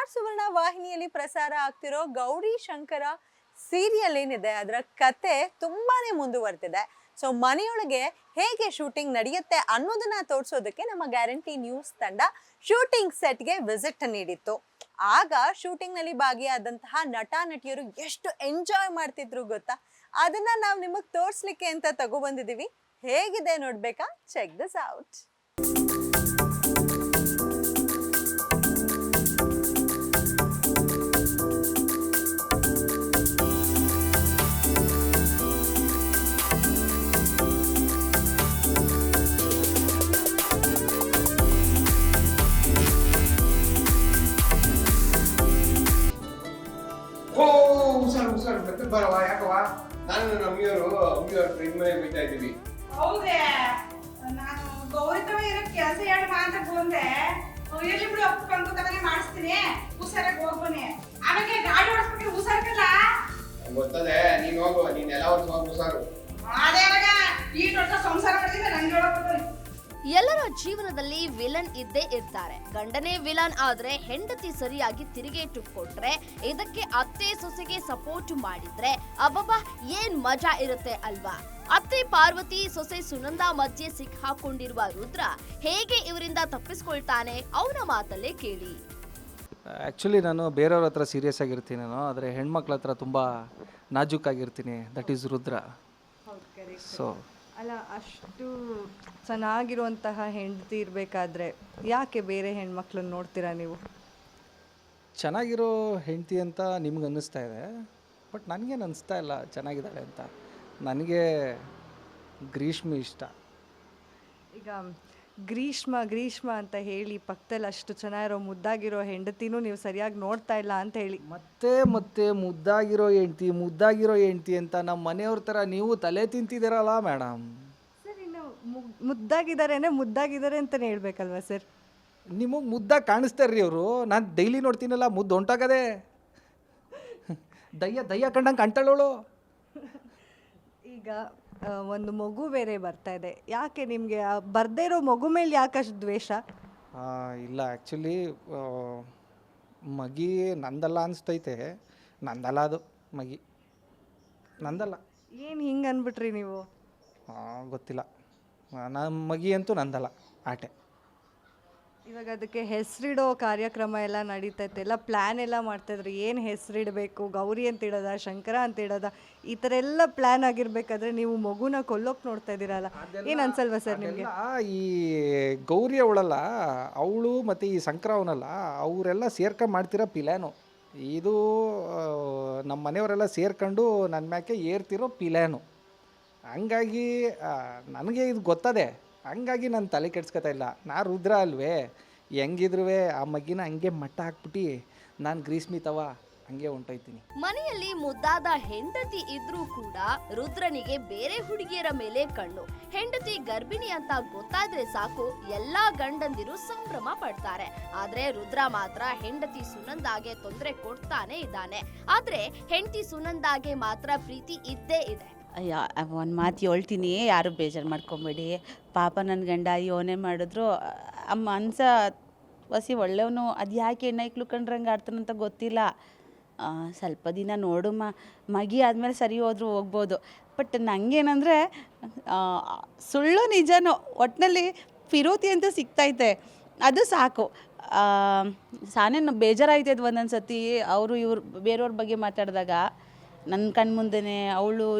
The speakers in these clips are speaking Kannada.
ಸ್ಟಾರ್ ಸುವರ್ಣ ವಾಹಿನಿಯಲ್ಲಿ ಪ್ರಸಾರ ಆಗ್ತಿರೋ ಗೌರಿ ಶಂಕರ ಸೀರಿಯಲ್ ಏನಿದೆ ಅದರ ಕತೆ ತುಂಬಾನೇ ಮುಂದುವರೆದಿದೆ. ಸೊ ಮನೆಯೊಳಗೆ ಹೇಗೆ ಶೂಟಿಂಗ್ ನಡೆಯುತ್ತೆ ಅನ್ನೋದನ್ನ ತೋರಿಸೋದಕ್ಕೆ ನಮ್ಮ ಗ್ಯಾರಂಟಿ ನ್ಯೂಸ್ ತಂಡ ಶೂಟಿಂಗ್ ಸೆಟ್ಗೆ ವಿಸಿಟ್ ನೀಡಿತ್ತು. ಆಗ ಶೂಟಿಂಗ್ ನಲ್ಲಿ ಭಾಗಿಯಾದಂತಹ ನಟ ನಟಿಯರು ಎಷ್ಟು ಎಂಜಾಯ್ ಮಾಡ್ತಿದ್ರು ಗೊತ್ತಾ. ಅದನ್ನ ನಾವು ನಿಮಗೆ ತೋರಿಸ್ಲಿಕ್ಕೆ ಅಂತ ತಗೊಬಂದಿದೀವಿ. ಹೇಗಿದೆ ನೋಡ್ಬೇಕಾ? Check this out. ಹುಷಾರು ಮತ್ತೆ ಬರವಾ ಯಾಕವಾ ನಾನು ನಮ್ಮಿಯವರು ಫ್ರೆಂಡ್ ಮನೆ ಹೋಗ್ತಾ ಇದ್ದೀವಿ. ಹೌದೇ, ನಾನು ಗೌರಿ ತವ ಇರೋ ಕೆಲಸ ಹೇಳ್ಬಾ ಅಂತ ಬಂದೆ. ಎಲ್ಲಿ ಬಿಡು ಅಪ್ಪ ತವನೇ ಮಾಡಿಸ್ತೀನಿ, ಹುಷಾರಾಗಿ ಹೋಗ್ಬನ್ನಿ. ಆಮೇಲೆ ಗಾಡಿ ಓಡಿಸ್ಬಿಟ್ಟು ಹುಷಾರ್ಕಲ್ಲ. ಗೊತ್ತದೆ, ನೀನ್ ಹೋಗು, ನೀನ್ ಎಲ್ಲ ವರ್ಷ ಹೋಗಿ ಹುಷಾರು. ಅದೇ ಈ ದೊಡ್ಡ ಸಂಸಾರ ಮಾಡಿದ್ರೆ ನಂಗೆ ಹೇಳೋದು. ಎಲ್ಲರ ಜೀವನದಲ್ಲಿ ವಿಲನ್ ಇದ್ದೇ ಇರ್ತಾರೆ. ಗಂಡನೇ ವಿಲನ್ ಆದ್ರೆ ಹೆಂಡತಿ ಸರಿಯಾಗಿ ತಿರುಗೇಟು ಕೊಟ್ರೆ, ಇದಕ್ಕೆ ಅತ್ತೆ ಸೊಸೆಗೆ ಸಪೋರ್ಟ್ ಮಾಡಿದ್ರೆ ಅಬ್ಬಬ್ಬಾ ಏನ್ ಮಜಾ ಇರುತ್ತೆ ಅಲ್ವಾ. ಅತ್ತೆ ಪಾರ್ವತಿ ಸೊಸೆ ಸುನಂದಾ ಮಧ್ಯೆ ಸಿಕ್ಕಾಕೊಂಡಿರುವ ರುದ್ರ ಹೇಗೆ ಇವರಿಂದ ತಪ್ಪಿಸ್ಕೊಳ್ತಾನೆ ಅವನ ಮಾತಲ್ಲೇ ಕೇಳಿ. ಆ್ಯಕ್ಚುಲಿ ನಾನು ಬೇರೆಯವ್ರ ಹತ್ರ ಸೀರಿಯಸ್ ಆಗಿರ್ತೀನಿ, ನಾನು ಆದರೆ ಹೆಣ್ಮಕ್ಳ ಹತ್ರ ತುಂಬ ನಾಜೂಕಾಗಿರ್ತೀನಿ. That is Rudra. ಸೊ ಅಲ್ಲ, ಅಷ್ಟು ಚೆನ್ನಾಗಿರುವಂತಹ ಹೆಂಡತಿ ಇರಬೇಕಾದ್ರೆ ಯಾಕೆ ಬೇರೆ ಹೆಣ್ಮಕ್ಳನ್ನ ನೋಡ್ತೀರಾ ನೀವು? ಚೆನ್ನಾಗಿರೋ ಹೆಂಡತಿ ಅಂತ ನಿಮ್ಗೆ ಅನ್ನಿಸ್ತಾ ಇದೆ, ಬಟ್ ನನಗೇನು ಅನ್ನಿಸ್ತಾ ಇಲ್ಲ ಚೆನ್ನಾಗಿದ್ದಾಳೆ ಅಂತ. ನನಗೆ ಗ್ರೀಷ್ಮ ಇಷ್ಟ. ಈಗ ಗ್ರೀಷ್ಮ ಅಂತ ಹೇಳಿ ಪಕ್ಕದಲ್ಲಿ ಅಷ್ಟು ಚೆನ್ನಾಗಿರೋ ಮುದ್ದಾಗಿರೋ ಹೆಂಡತಿನೂ ನೀವು ಸರಿಯಾಗಿ ನೋಡ್ತಾ ಇಲ್ಲ ಅಂತ ಹೇಳಿ ಮತ್ತೆ ಮುದ್ದಾಗಿರೋ ಹೆಂಡ್ತಿ ಅಂತ ನಮ್ಮ ಮನೆಯವ್ರ ಥರ ನೀವು ತಲೆ ತಿಂತಿದ್ದೀರಲ್ಲ ಮೇಡಮ್. ಸರ್, ಇನ್ನು ಮುದ್ದಾಗಿದ್ದಾರೆ ಅಂತಲೇ ಹೇಳ್ಬೇಕಲ್ವಾ ಸರ್? ನಿಮಗೆ ಮುದ್ದಾಗಿ ಕಾಣಿಸ್ತಾರ್ರಿ ಅವರು. ನಾನು ಡೈಲಿ ನೋಡ್ತೀನಲ್ಲ, ಮುದ್ದು ಹೊಂಟಾಗದೆ ದಯ್ಯ ಕಂಡಂಗೆ ಕಾಣ್ತಾಳೋಳು. ಈಗ ಒಂದು ಮಗು ಬೇರೆ ಬರ್ತಾ ಇದೆ, ಯಾಕೆ ನಿಮಗೆ ಬರ್ದೇ ಇರೋ ಮಗು ಮೇಲೆ ಯಾಕಷ್ಟು ದ್ವೇಷ? ಇಲ್ಲ, ಆ್ಯಕ್ಚುಲಿ ಮಗಿ ನಂದಲ್ಲ ಅನಿಸ್ತೈತೆ. ನಂದಲ್ಲ, ಅದು ಮಗಿ ನಂದಲ್ಲ. ಏನು ಹಿಂಗೆ ಅಂದ್ಬಿಟ್ರಿ ನೀವು? ಗೊತ್ತಿಲ್ಲ, ನಮ್ಮ ಮಗಿ ಅಂತೂ ನಂದಲ್ಲ, ಆಟೆ. ಇವಾಗ ಅದಕ್ಕೆ ಹೆಸರಿಡೋ ಕಾರ್ಯಕ್ರಮ ಎಲ್ಲ ನಡೀತೈತೆ, ಎಲ್ಲ ಪ್ಲ್ಯಾನ್ ಎಲ್ಲ ಮಾಡ್ತಾಯಿದ್ರು. ಏನು ಹೆಸರಿಡಬೇಕು, ಗೌರಿ ಅಂತ ಇಡೋದ, ಶಂಕರ ಅಂತ ಇಡೋದ, ಈ ಥರ ಎಲ್ಲ ಪ್ಲ್ಯಾನ್ ಆಗಿರ್ಬೇಕಾದ್ರೆ ನೀವು ಮಗುನ ಕೊಲ್ಲೋಕೆ ನೋಡ್ತಾ ಇದ್ದೀರಲ್ಲ, ಏನು ಅನ್ಸಲ್ವಾ ಸರ್ ನಿಮಗೆ? ಈ ಗೌರಿ ಅವಳಲ್ಲ, ಅವಳು ಮತ್ತು ಈ ಶಂಕರ ಅವನಲ್ಲ, ಅವರೆಲ್ಲ ಸೇರ್ಕೊಂಡು ಮಾಡ್ತಿರೋ ಪಿಲ್ಯಾನು ಇದು. ನಮ್ಮ ಮನೆಯವರೆಲ್ಲ ಸೇರ್ಕೊಂಡು ನನ್ನ ಮ್ಯಾಕೆ ಏರ್ತಿರೋ ಪಿಲ್ಯಾನು. ಹಂಗಾಗಿ ನನಗೆ ಇದು ಗೊತ್ತದೆ, ಹಂಗಾಗಿ ನಾನು ತಲೆ ಕೆಡ್ಸ್ಕೊತಾ ಇಲ್ಲ. ನಾ ರುದ್ರ ಅಲ್ವೇ, ಹೆಂಗಿದ್ರು ಆ ಮಗಿನ ಹಂಗೆ ಮಟ್ಟ ಹಾಕ್ಬಿಟ್ಟು ನಾನು ಗ್ರೀಷ್ಮಿ ತವ ಹಂಗೆ ಹೊಂಟೋಯ್ತೀನಿ. ಮನೆಯಲ್ಲಿ ಮುದ್ದಾದ ಹೆಂಡತಿ ಇದ್ರೂ ಕೂಡ ರುದ್ರನಿಗೆ ಬೇರೆ ಹುಡುಗಿಯರ ಮೇಲೆ ಕಣ್ಣು. ಹೆಂಡತಿ ಗರ್ಭಿಣಿ ಅಂತ ಗೊತ್ತಾದ್ರೆ ಸಾಕು ಎಲ್ಲಾ ಗಂಡಂದಿರು ಸಂಭ್ರಮ ಪಡ್ತಾರೆ. ಆದ್ರೆ ರುದ್ರ ಮಾತ್ರ ಹೆಂಡತಿ ಸುನಂದಾಗೆ ತೊಂದರೆ ಕೊಡ್ತಾನೆ ಇದ್ದಾನೆ. ಆದ್ರೆ ಹೆಂಡತಿ ಸುನಂದಾಗೆ ಮಾತ್ರ ಪ್ರೀತಿ ಇದ್ದೇ ಇದೆ. ಅಯ್ಯ, ಒಂದು ಮಾತು ಹೇಳ್ತೀನಿ, ಯಾರು ಬೇಜಾರು ಮಾಡ್ಕೊಬೇಡಿ. ಪಾಪ ನನ್ನ ಗಂಡ ಯೋನೇ ಮಾಡಿದ್ರು ಅಮ್ಮ ಅನ್ಸ ಹೊಸಿ ಒಳ್ಳೆಯವನು. ಅದು ಯಾಕೆ ಹೆಣ್ಣೈಕ್ಳು ಕಂಡ್ರಂಗೆ ಆಡ್ತಾನಂತ ಗೊತ್ತಿಲ್ಲ. ಸ್ವಲ್ಪ ದಿನ ನೋಡು, ಮಗಿ ಆದಮೇಲೆ ಸರಿ ಹೋದ್ರು ಹೋಗ್ಬೋದು. ಬಟ್ ನನಗೇನಂದರೆ ಸುಳ್ಳು ನಿಜನೋ ಒಟ್ಟಿನಲ್ಲಿ ಫಿರೋತಿ ಅಂತ ಸಿಗ್ತೈತೆ, ಅದು ಸಾಕು. ಸಾನೇನು ಬೇಜಾರಾಯ್ತದೆ ಒಂದೊಂದು ಸತಿ ಅವರು ಇವ್ರು ಬೇರೆಯವ್ರ ಬಗ್ಗೆ ಮಾತಾಡಿದಾಗ. ನನ್ನ ಕಣ್ಣು ಮುಂದೆನೇ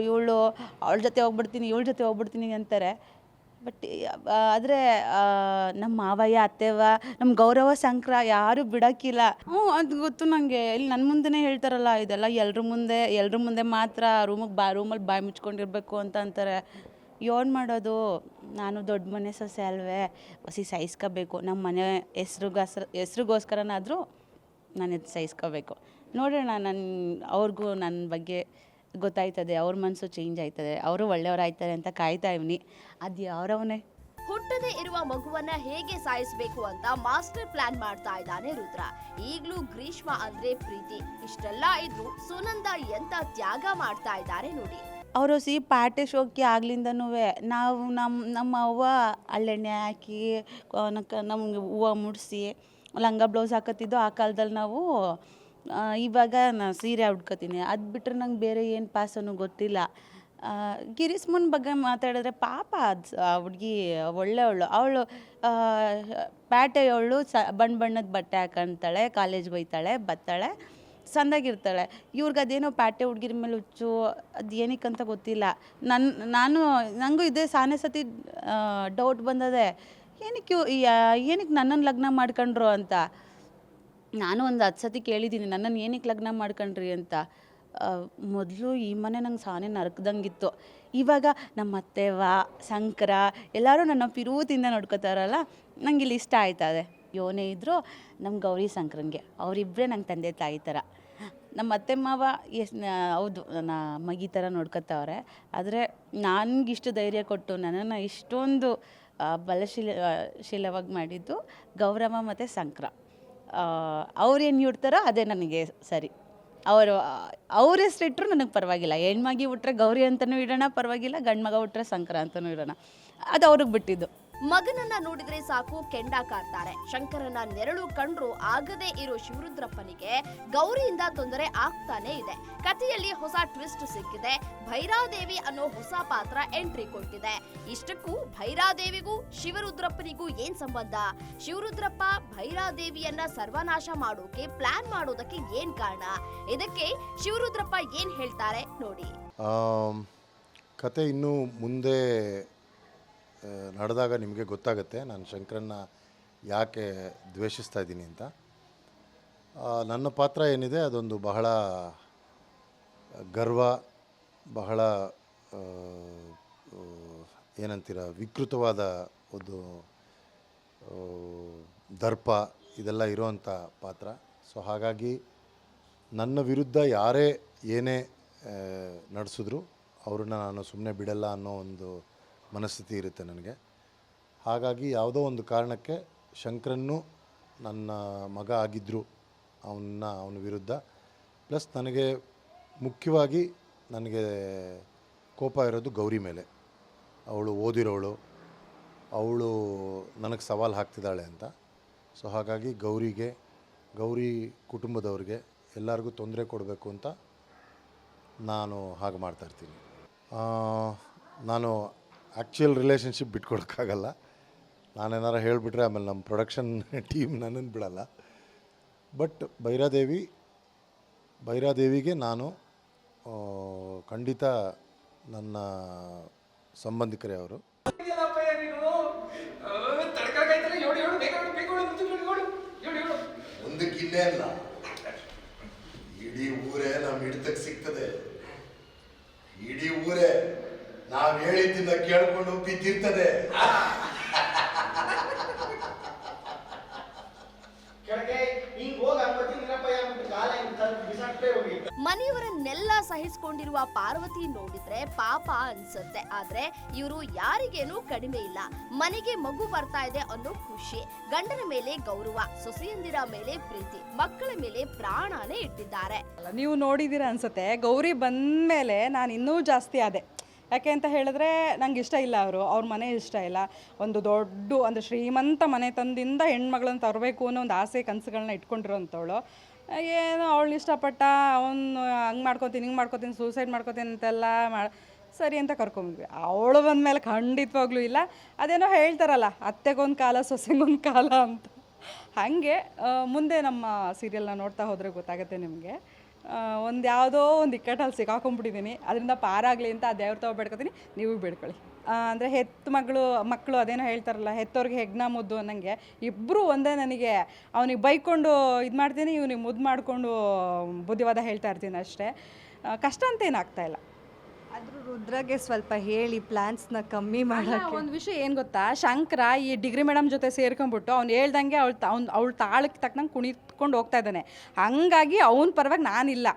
ಇವಳು ಅವಳ ಜೊತೆ ಹೋಗ್ಬಿಡ್ತೀನಿ, ಇವಳ ಜೊತೆ ಹೋಗ್ಬಿಡ್ತೀನಿ ಅಂತಾರೆ. ಬಟ್ ಆದರೆ ನಮ್ಮ ಮಾವಯ್ಯ, ಅತ್ತೆವ, ನಮ್ಮ ಗೌರವ, ಶಂಕರ ಯಾರೂ ಬಿಡೋಕ್ಕಿಲ್ಲ. ಅದು ಗೊತ್ತು ನನಗೆ. ಇಲ್ಲಿ ನನ್ನ ಮುಂದೆನೇ ಹೇಳ್ತಾರಲ್ಲ, ಇದೆಲ್ಲ ಎಲ್ರ ಮುಂದೆ ಮಾತ್ರ ರೂಮಲ್ಲಿ ಬಾಯಿ ಮುಚ್ಕೊಂಡಿರ್ಬೇಕು ಅಂತ ಅಂತಾರೆ. ಏನು ಮಾಡೋದು, ನಾನು ದೊಡ್ಡ ಮನೆ ಸೊಸೆ ಅಲ್ವೇ, ಹೊಸಿ ಸಹಿಸ್ಕೋಬೇಕು. ನಮ್ಮ ಮನೆ ಹೆಸ್ರಿಗೋಸ್ಕರನಾದರೂ ನಾನು ಇದು ಸಹಿಸ್ಕೋಬೇಕು. ನೋಡೋಣ, ಅವ್ರಿಗೂ ನನ್ನ ಬಗ್ಗೆ ಗೊತ್ತಾಯ್ತದೆ, ಅವ್ರ ಮನಸ್ಸು ಚೇಂಜ್ ಆಯ್ತದೆ, ಅವರು ಒಳ್ಳೆಯವರಾಯ್ತಾರೆ ಅಂತ ಕಾಯ್ತಾ ಇವ್ನಿ. ಅದು ಯಾರವನೇ ಹುಟ್ಟದೇ ಇರುವ ಮಗುವನ್ನ ಹೇಗೆ ಸಾಯಿಸಬೇಕು ಅಂತ ಮಾಸ್ಟರ್ ಪ್ಲಾನ್ ಮಾಡ್ತಾ ಇದ್ದಾನೆ ರುದ್ರ. ಈಗ್ಲೂ ಗ್ರೀಷ್ಮ ಅಂದ್ರೆ ಪ್ರೀತಿ. ಇಷ್ಟೆಲ್ಲ ಇದ್ರು ಸುನಂದ ಎಂತ ತ್ಯಾಗ ಮಾಡ್ತಾ ಇದ್ದಾರೆ ನೋಡಿ. ಅವರು ಪಾಟೆ ಶೋಕಿ ಆಗ್ಲಿಂದನೂ ನಾವು ನಮ್ಮ ಅವ್ವ ಹಳ್ಳೆಣ್ಣೆ ಹಾಕಿ ನಮ್ಗೆ ಹೂವು ಮುಡಿಸಿ ಲಂಗ ಬ್ಲೌಸ್ ಹಾಕತ್ತಿದ್ದು ಆ ಕಾಲದಲ್ಲಿ ನಾವು. ಇವಾಗ ನಾನು ಸೀರೆ ಉಟ್ಕೋತೀನಿ. ಅದು ಬಿಟ್ಟರೆ ನಂಗೆ ಬೇರೆ ಏನು ಪಾಸನು ಗೊತ್ತಿಲ್ಲ. ಗಿರೀಶ್ಮನ್ ಬಗ್ಗೆ ಮಾತಾಡಿದ್ರೆ ಪಾಪ ಅದು ಹುಡುಗಿ ಒಳ್ಳೆಯವಳು. ಅವಳು ಪ್ಯಾಟೆಯವಳು ಬಣ್ಣದ ಬಟ್ಟೆ ಹಾಕೊಂತಾಳೆ, ಕಾಲೇಜ್ಗೆ ಹೋಗ್ತಾಳೆ, ಬರ್ತಾಳೆ, ಸಂದಾಗಿರ್ತಾಳೆ. ಇವ್ರಿಗೆ ಅದೇನೋ ಪ್ಯಾಟೆ ಹುಡುಗಿರ ಮೇಲೆ ಹುಚ್ಚು, ಅದು ಏನಕ್ಕಂತ ಗೊತ್ತಿಲ್ಲ. ನನಗೂ ಇದೇ ಸಾನೆ ಸತಿ ಡೌಟ್ ಬಂದದೆ, ಏನಕ್ಕೆ ನನ್ನನ್ನು ಲಗ್ನ ಮಾಡ್ಕೊಂಡ್ರು ಅಂತ. ನಾನು ಒಂದು 10 ಸತಿ ಕೇಳಿದ್ದೀನಿ, ನನ್ನನ್ನು ಏನಕ್ಕೆ ಲಗ್ನ ಮಾಡ್ಕೊಂಡ್ರಿ ಅಂತ. ಮೊದಲು ಈ ಮನೆ ನಂಗೆ ಸಾನೆ ನರಕದಂಗಿತ್ತು. ಇವಾಗ ನಮ್ಮ ಅತ್ತೆವ ಶಂಕರ ಎಲ್ಲರೂ ನನ್ನ ಪಿರುತಿಂದ ನೋಡ್ಕೋತಾರಲ್ಲ, ನಂಗೆ ಇಲ್ಲಿ ಇಷ್ಟ ಆಯ್ತದೆ. ಯೋನೇ ಇದ್ದರು ನಮ್ಮ ಗೌರಿ ಶಂಕರನ್ಗೆ, ಅವರಿಬ್ಬರೇ ನಂಗೆ ತಂದೆ ತಾಯಿ ಥರ. ನಮ್ಮ ಅತ್ತೆ ಮಾವ ಹೌದು ನನ್ನ ಮಗಿ ಥರ ನೋಡ್ಕೊತಾವ್ರೆ. ಆದರೆ ನನಗಿಷ್ಟು ಧೈರ್ಯ ಕೊಟ್ಟು ನನ್ನನ್ನು ಇಷ್ಟೊಂದು ಶೀಲವಾಗಿ ಮಾಡಿದ್ದು ಗೌರಮ್ಮ ಮತ್ತು ಶಂಕರ. ಅವ್ರೇನು ಇಡ್ತಾರೋ ಅದೇ ನನಗೆ ಸರಿ. ಅವ್ರ ಹೆಸರಿಟ್ರು ನನಗೆ ಪರವಾಗಿಲ್ಲ. ಹೆಣ್ಮಗಿ ಹುಟ್ರೆ ಗೌರಿ ಅಂತಲೂ ಇಡೋಣ ಪರವಾಗಿಲ್ಲ, ಗಂಡು ಮಗ ಹುಟ್ರೆ ಶಂಕರ ಅಂತಲೂ ಇಡೋಣ, ಅದು ಅವ್ರಿಗೆ ಬಿಟ್ಟಿದ್ದು. ಮಗನನ್ನ ನೋಡಿದ್ರೆ ಸಾಕು ಕೆಂಡ ಕಾರ್ತಾರೆ. ಶಂಕರನ ನೆರಳು ಕಂಡ್ರು ಆಗದೇ ಇರೋ ಶಿವರುದ್ರಪ್ಪನಿಗೆ ಗೌರಿಯಿಂದ ತೊಂದರೆ ಆಗ್ತಾನೆ ಇದೆ. ಕಥೆಯಲ್ಲಿ ಹೊಸ ಟ್ವಿಸ್ಟ್ ಸಿಕ್ಕಿದೆ. ಭೈರಾದೇವಿ ಅನ್ನೋ ಹೊಸ ಪಾತ್ರ ಎಂಟ್ರಿ ಕೊಟ್ಟಿದೆ. ಇಷ್ಟಕ್ಕೂ ಭೈರಾದೇವಿಗೂ ಶಿವರುದ್ರಪ್ಪನಿಗೂ ಏನ್ ಸಂಬಂಧ? ಶಿವರುದ್ರಪ್ಪ ಭೈರಾದೇವಿಯನ್ನ ಸರ್ವನಾಶ ಮಾಡೋಕೆ ಪ್ಲಾನ್ ಮಾಡೋದಕ್ಕೆ ಏನ್ ಕಾರಣ? ಇದಕ್ಕೆ ಶಿವರುದ್ರಪ್ಪ ಏನ್ ಹೇಳ್ತಾರೆ ನೋಡಿ. ಕತೆ ಇನ್ನು ಮುಂದೆ ನಡೆದಾಗ ನಿಮಗೆ ಗೊತ್ತಾಗುತ್ತೆ ನಾನು ಶಂಕರನ್ನ ಯಾಕೆ ದ್ವೇಷಿಸ್ತಾ ಇದ್ದೀನಿ ಅಂತ. ನನ್ನ ಪಾತ್ರ ಏನಿದೆ ಅದೊಂದು ಬಹಳ ಗರ್ವ, ಬಹಳ ಏನಂತೀರ ವಿಕೃತವಾದ ಒಂದು ದರ್ಪ ಇದೆಲ್ಲ ಇರೋವಂಥ ಪಾತ್ರ. ಸೊ ಹಾಗಾಗಿ ನನ್ನ ವಿರುದ್ಧ ಯಾರೇ ಏನೇ ನಡೆಸಿದ್ರು ಅವ್ರನ್ನ ನಾನು ಸುಮ್ಮನೆ ಬಿಡಲ್ಲ ಅನ್ನೋ ಒಂದು ಮನಸ್ಥಿತಿ ಇರುತ್ತೆ ನನಗೆ. ಹಾಗಾಗಿ ಯಾವುದೋ ಒಂದು ಕಾರಣಕ್ಕೆ ಶಂಕರನ್ನು ನನ್ನ ಮಗ ಆಗಿದ್ದರು ಅವನ ವಿರುದ್ಧ. ಪ್ಲಸ್ ನನಗೆ ಮುಖ್ಯವಾಗಿ ನನಗೆ ಕೋಪ ಇರೋದು ಗೌರಿ ಮೇಲೆ. ಅವಳು ಓದಿರೋಳು, ಅವಳು ನನಗೆ ಸವಾಲು ಹಾಕ್ತಿದ್ದಾಳೆ ಅಂತ. ಸೊ ಹಾಗಾಗಿ ಗೌರಿ ಕುಟುಂಬದವ್ರಿಗೆ ಎಲ್ಲರಿಗೂ ತೊಂದರೆ ಕೊಡಬೇಕು ಅಂತ ನಾನು ಹಾಗೆ ಮಾಡ್ತಾಯಿರ್ತೀನಿ. ನಾನು ಆ್ಯಕ್ಚುಯಲ್ ರಿಲೇಷನ್ಶಿಪ್ ಬಿಟ್ಕೊಡೋಕ್ಕಾಗಲ್ಲ. ನಾನೇನಾರು ಹೇಳಿಬಿಟ್ರೆ ಆಮೇಲೆ ನಮ್ಮ ಪ್ರೊಡಕ್ಷನ್ ಟೀಮ್ ನನ್ನನ್ನು ಬಿಡಲ್ಲ. ಬಟ್ ಭೈರಾದೇವಿಗೆ ನಾನು ಖಂಡಿತ ನನ್ನ ಸಂಬಂಧಿಕರೇ ಅವರು. ಒಂದಕ್ಕಿನ್ನೇ ಅಲ್ಲ, ಇಡೀ ಊರೇ ನಮ್ಮ ಹಿಡಿತಕ್ಕೆ ಸಿಗ್ತದೆ. ಇಡೀ ಊರೇ ನಾವು ಹೇಳಿದ್ದನ್ನ ಕೇಳ್ಕೊಂಡು ಬಿದ್ದಿರ್ತದೆ. ಮನೆಯವರನ್ನೆಲ್ಲ ಸಹಿಸಿಕೊಂಡಿರುವ ಪಾರ್ವತಿ ನೋಡಿದ್ರೆ ಪಾಪ ಅನ್ಸುತ್ತೆ. ಆದ್ರೆ ಇವರು ಯಾರಿಗೇನು ಕಡಿಮೆ ಇಲ್ಲ. ಮನೆಗೆ ಮಗು ಬರ್ತಾ ಇದೆ ಅನ್ನೋ ಖುಷಿ, ಗಂಡನ ಮೇಲೆ ಗೌರವ, ಸೊಸೆಯಂದಿರ ಮೇಲೆ ಪ್ರೀತಿ, ಮಕ್ಕಳ ಮೇಲೆ ಪ್ರಾಣನೇ ಇಟ್ಟಿದ್ದಾರೆ. ನೀವು ನೋಡಿದ್ದೀರಾ ಅನ್ಸುತ್ತೆ. ಗೌರಿ ಬಂದಮೇಲೆ ನಾನು ಇನ್ನೂ ಜಾಸ್ತಿ ಆದೆ. ಯಾಕೆ ಅಂತ ಹೇಳಿದ್ರೆ ನಂಗೆ ಇಷ್ಟ ಇಲ್ಲ ಅವ್ರ ಮನೆ ಇಷ್ಟ ಇಲ್ಲ. ಒಂದು ದೊಡ್ಡ ಅಂದರೆ ಶ್ರೀಮಂತ ಮನೆ ತಂದಿಂದ ಹೆಣ್ಮಗಳನ್ನ ತರಬೇಕು ಅನ್ನೋ ಒಂದು ಆಸೆ ಕನಸುಗಳನ್ನ ಇಟ್ಕೊಂಡಿರೋಂಥವಳು. ಏನೋ ಅವಳು ಇಷ್ಟಪಟ್ಟ ಅವನು ಹಂಗೆ ಮಾಡ್ಕೊತೀನಿ ಹಿಂಗೆ ಮಾಡ್ಕೊತೀನಿ ಸೂಸೈಡ್ ಮಾಡ್ಕೊತೀನಿ ಅಂತೆಲ್ಲ ಸರಿ ಅಂತ ಕರ್ಕೊಂಡ್ವಿ. ಅವಳು ಬಂದಮೇಲೆ ಖಂಡಿತವಾಗ್ಲೂ ಇಲ್ಲ. ಅದೇನೋ ಹೇಳ್ತಾರಲ್ಲ, ಅತ್ತೆಗೊಂದು ಕಾಲ ಸೊಸೆಗೊಂದು ಕಾಲ ಅಂತ. ಹಾಗೆ ಮುಂದೆ ನಮ್ಮ ಸೀರಿಯಲ್ನ ನೋಡ್ತಾ ಹೋದರೆ ಗೊತ್ತಾಗುತ್ತೆ ನಿಮಗೆ. ಒಂದು ಯಾವುದೋ ಒಂದು ಇಕ್ಕಟ್ಟಲ್ಲಿ ಸಿಕ್ಕಾಕೊಂಡ್ಬಿಟ್ಟಿದ್ದೀನಿ. ಅದರಿಂದ ಪಾರಾಗಲಿ ಅಂತ ಆ ದೇವ್ರ ತಾವು ಬೇಡ್ಕೊತೀನಿ, ನೀವು ಬೇಡ್ಕೊಳ್ಳಿ. ಅಂದರೆ ಮಕ್ಕಳು ಅದೇನೋ ಹೇಳ್ತಾರಲ್ಲ, ಹೆತ್ತವ್ರಿಗೆ ಹೆಗ್ನ ಮುದ್ದು ಅನ್ನಂಗೆ ಇಬ್ಬರು ಒಂದೇ. ನನಗೆ ಅವನಿಗೆ ಬೈಕೊಂಡು ಇದು ಮಾಡ್ತೀನಿ, ಇವನಿಗೆ ಮುದ್ದು ಮಾಡಿಕೊಂಡು ಬುದ್ಧಿವಾದ ಹೇಳ್ತಾ ಇರ್ತೀನಿ ಅಷ್ಟೇ. ಕಷ್ಟ ಅಂತ ಏನಾಗ್ತಾಯಿಲ್ಲ. ಆದರೂ ರುದ್ರಗೆ ಸ್ವಲ್ಪ ಹೇಳಿ ಪ್ಲ್ಯಾನ್ಸ್ನ ಕಮ್ಮಿ ಮಾಡೋಕ್ಕೆ. ಒಂದು ವಿಷಯ ಏನು ಗೊತ್ತಾ, ಶಂಕರ ಈ ಡಿಗ್ರಿ ಮೇಡಮ್ ಜೊತೆ ಸೇರ್ಕೊಂಡ್ಬಿಟ್ಟು ಅವ್ನು ಹೇಳ್ದಂಗೆ ಅವಳ ತಾಳಕ್ಕೆ ತಕ್ಕನಂಗೆ ಕುಣಿತ್ಕೊಂಡು ಹೋಗ್ತಾ ಇದ್ದಾನೆ. ಹಾಗಾಗಿ ಅವನ ಪರವಾಗಿ ನಾನಿಲ್ಲ.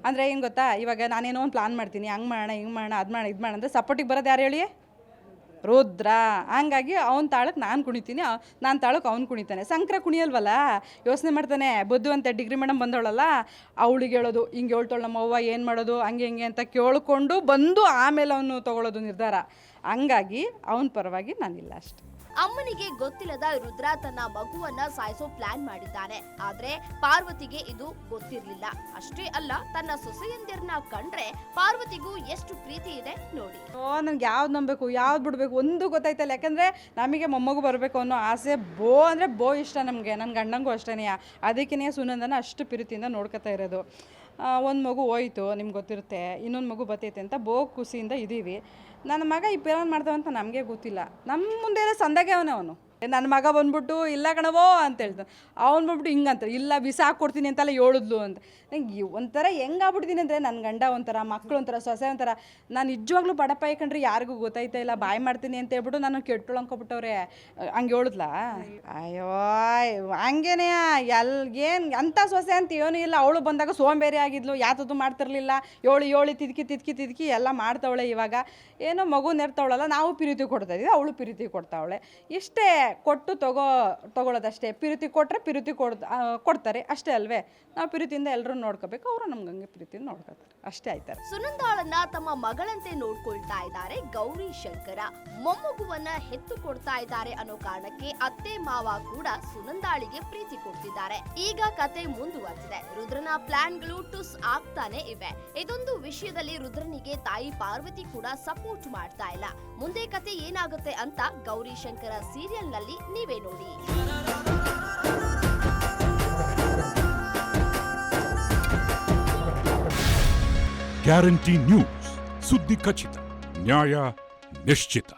ಅಂದರೆ ಏನು ಗೊತ್ತಾ, ಇವಾಗ ನಾನೇನೋ ಒಂದು ಪ್ಲಾನ್ ಮಾಡ್ತೀನಿ, ಹಂಗೆ ಮಾಡೋಣ ಹಿಂಗೆ ಮಾಡೋಣ ಅದು ಮಾಡೋಣ ಇದು ಮಾಡೋಣ ಅಂದರೆ ಸಪೋರ್ಟಿಗೆ ಬರೋದು ಯಾರು ಹೇಳಿ? ರುದ್ರ. ಹಂಗಾಗಿ ಅವ್ನ ತಾಳಕ್ಕೆ ನಾನು ಕುಣಿತೀನಿ, ನಾನು ತಾಳಕ್ಕೆ ಅವ್ನು ಕುಣಿತಾನೆ. ಶಂಕರ ಕುಣಿಯಲ್ವಲ್ಲ, ಯೋಚನೆ ಮಾಡ್ತಾನೆ. ಬುದ್ಧಿವಂತ ಡಿಗ್ರಿ ಮೇಡಮ್ ಬಂದವಳಲ್ಲ, ಅವಳಿಗೆ ಹೇಳೋದು ಹಿಂಗೆ ಹೇಳ್ತಾಳೆ ನಮ್ಮವ್ವ ಏನು ಮಾಡೋದು ಹಂಗೆ ಹಿಂಗೆ ಅಂತ ಕೇಳಿಕೊಂಡು ಬಂದು ಆಮೇಲೆ ಅವನು ತೊಗೊಳ್ಳೋದು ನಿರ್ಧಾರ. ಹಂಗಾಗಿ ಅವನ ಪರವಾಗಿ ನಾನಿಲ್ಲ ಅಷ್ಟೆ. ಅಮ್ಮನಿಗೆ ಗೊತ್ತಿಲ್ಲದ ರುದ್ರ ತನ್ನ ಮಗುವನ್ನ ಸಾಯಿಸೋ ಪ್ಲಾನ್ ಮಾಡಿದ್ದಾನೆ. ಆದ್ರೆ ಪಾರ್ವತಿಗೆ ಇದು ಗೊತ್ತಿರ್ಲಿಲ್ಲ. ಅಷ್ಟೇ ಅಲ್ಲ, ತನ್ನ ಸೊಸೆಯಂದಿರನ್ನ ಕಂಡ್ರೆ ಪಾರ್ವತಿಗೂ ಎಷ್ಟು ಪ್ರೀತಿ ಇದೆ ನೋಡಿ. ನನ್ಗೆ ಯಾವ್ದು ನಂಬೇಕು ಯಾವ್ದು ಬಿಡಬೇಕು ಒಂದು ಗೊತ್ತಾಯ್ತಲ್ಲ. ಯಾಕಂದರೆ ನಮಗೆ ಮೊಮ್ಮಗು ಬರಬೇಕು ಅನ್ನೋ ಆಸೆ ಅಂದರೆ ಬೋ ಇಷ್ಟ ನಮಗೆ. ನನ್ನ ಗಂಡಂಗೂ ಅಷ್ಟೇ. ಅದಕ್ಕೇ ಸುನಂದನ ಅಷ್ಟು ಪ್ರೀತಿಯಿಂದ ನೋಡ್ಕೊತಾ ಇರೋದು. ಒಂದು ಮಗು ಹೋಯ್ತು, ನಿಮ್ಗೆ ಗೊತ್ತಿರುತ್ತೆ, ಇನ್ನೊಂದು ಮಗು ಬರ್ತೈತೆ ಅಂತ ಖುಷಿಯಿಂದ ಇದ್ದೀವಿ. ನನ್ನ ಮಗ ಈ ಪ್ಲಾನ್ ಮಾಡ್ತಾವಂತ ನಮಗೆ ಗೊತ್ತಿಲ್ಲ. ನಮ್ಮ ಮುಂದೆ ಸಂದಾಗೆ ಅವನು ನನ್ನ ಮಗ ಬಂದ್ಬಿಟ್ಟು ಇಲ್ಲ ಕಣವೋ ಅಂತ ಹೇಳ್ತಾನೆ. ಅವ್ನು ಬಂದ್ಬಿಟ್ಟು ಹಿಂಗಂತಾರೆ, ಇಲ್ಲ ಬಿಸಾಕ್ಕೊಡ್ತೀನಿ ಅಂತೆಲ್ಲ ಹೇಳಿದ್ಲು ಅಂತ. ನಂಗೆ ಒಂಥರ ಹೆಂಗಾಗ್ಬಿಡ್ತೀನಿ ಅಂದರೆ, ನನ್ನ ಗಂಡ ಒಂಥರ, ಮಕ್ಕಳು ಒಂಥರ, ಸೊಸೆ ಒಂಥರ. ನಾನು ನಿಜವಾಗ್ಲೂ ಬಡಪ್ಪ ಕಂಡ್ರೆ ಯಾರಿಗೂ ಗೊತ್ತಾಯ್ತಾ ಇಲ್ಲ, ಬಾಯ್ ಮಾಡ್ತೀನಿ ಅಂತ ಹೇಳ್ಬಿಟ್ಟು ನಾನು ಕೆಟ್ಟು ಅನ್ಕೊಬಿಟ್ಟವ್ರೆ. ಹಂಗೆ ಹೇಳಿದ್ಲಾ? ಅಯ್ಯೋ ಹಂಗೇನೆ ಏನು ಅಂಥ ಸೊಸೆ ಅಂತ ಏನೂ ಇಲ್ಲ. ಅವಳು ಬಂದಾಗ ಸೋಂಬೇರಿ ಆಗಿದ್ಲು, ಯಾತದ್ದು ಮಾಡ್ತಿರ್ಲಿಲ್ಲ. ಏಳು ತಿದ್ಕಿ ಎಲ್ಲ ಮಾಡ್ತಾವಳೆ. ಇವಾಗ ಏನೋ ಮಗು ನೆರ್ತವಳಲ್ಲ, ನಾವು ಪ್ರೀತಿ ಕೊಡ್ತಾ ಇದ್ದೀವಿ, ಅವಳು ಪ್ರೀತಿ ಕೊಡ್ತಾವಳೆ. ಇಷ್ಟೇ, ಕೊಟ್ಟು ತಗೊಳ್ಳೋದಷ್ಟೇ. ಪ್ರೀತಿ ಕೊಟ್ಟರೆ ಪ್ರೀತಿ ಕೊಡ್ತಾರೆ ಅಷ್ಟೇ ಅಲ್ವೇ. ನಾವು ಪ್ರೀತಿಯಿಂದ ಎಲ್ಲರೂ ನೋಡ್ಕೋಬೇಕು, ಅವರು ನಮ್ಗೆ ಹಂಗೆ ಪ್ರೀತಿಯಿಂದ ನೋಡ್ಕೋತಾರೆ, ಅಷ್ಟೇ ಆಯ್ತಾರೆ. ಸುನಂದಾಳನ್ನ ತಮ್ಮ ಮಗಳಂತೆ ನೋಡ್ಕೊಳ್ತಾ ಇದ್ದಾರೆ ಗೌರಿ ಶಂಕರ. ಮೊಮ್ಮಗುವನ್ನ ಹೆತ್ತು ಕೊಡ್ತಾ ಇದ್ದಾರೆ ಅನ್ನೋ ಕಾರಣಕ್ಕೆ ಅತ್ತೆ ಮಾವ ಕೂಡ ಸುನಂದಾಳಿಗೆ ಪ್ರೀತಿ ಕೊಡ್ತಿದ್ದಾರೆ. ಈಗ ಕತೆ ಮುಂದುವರೆದಿದೆ. ರುದ್ರನ ಪ್ಲಾನ್ಗಳು ಟುಸ್ ಆಗ್ತಾನೆ ಇವೆ. ಇದೊಂದು ವಿಷಯದಲ್ಲಿ ರುದ್ರನಿಗೆ ತಾಯಿ ಪಾರ್ವತಿ ಕೂಡ ಸಪೋರ್ಟ್ ಮಾಡ್ತಾ ಇಲ್ಲ. ಮುಂದೆ ಕತೆ ಏನಾಗುತ್ತೆ ಅಂತ ಗೌರಿ ಶಂಕರ ಸೀರಿಯಲ್ ನಲ್ಲಿ ನೀವೇ ನೋಡಿ. ಗ್ಯಾರಂಟಿ ನ್ಯೂಸ್, ಸುದ್ದಿ ಖಚಿತ, ನ್ಯಾಯ ನಿಶ್ಚಿತ.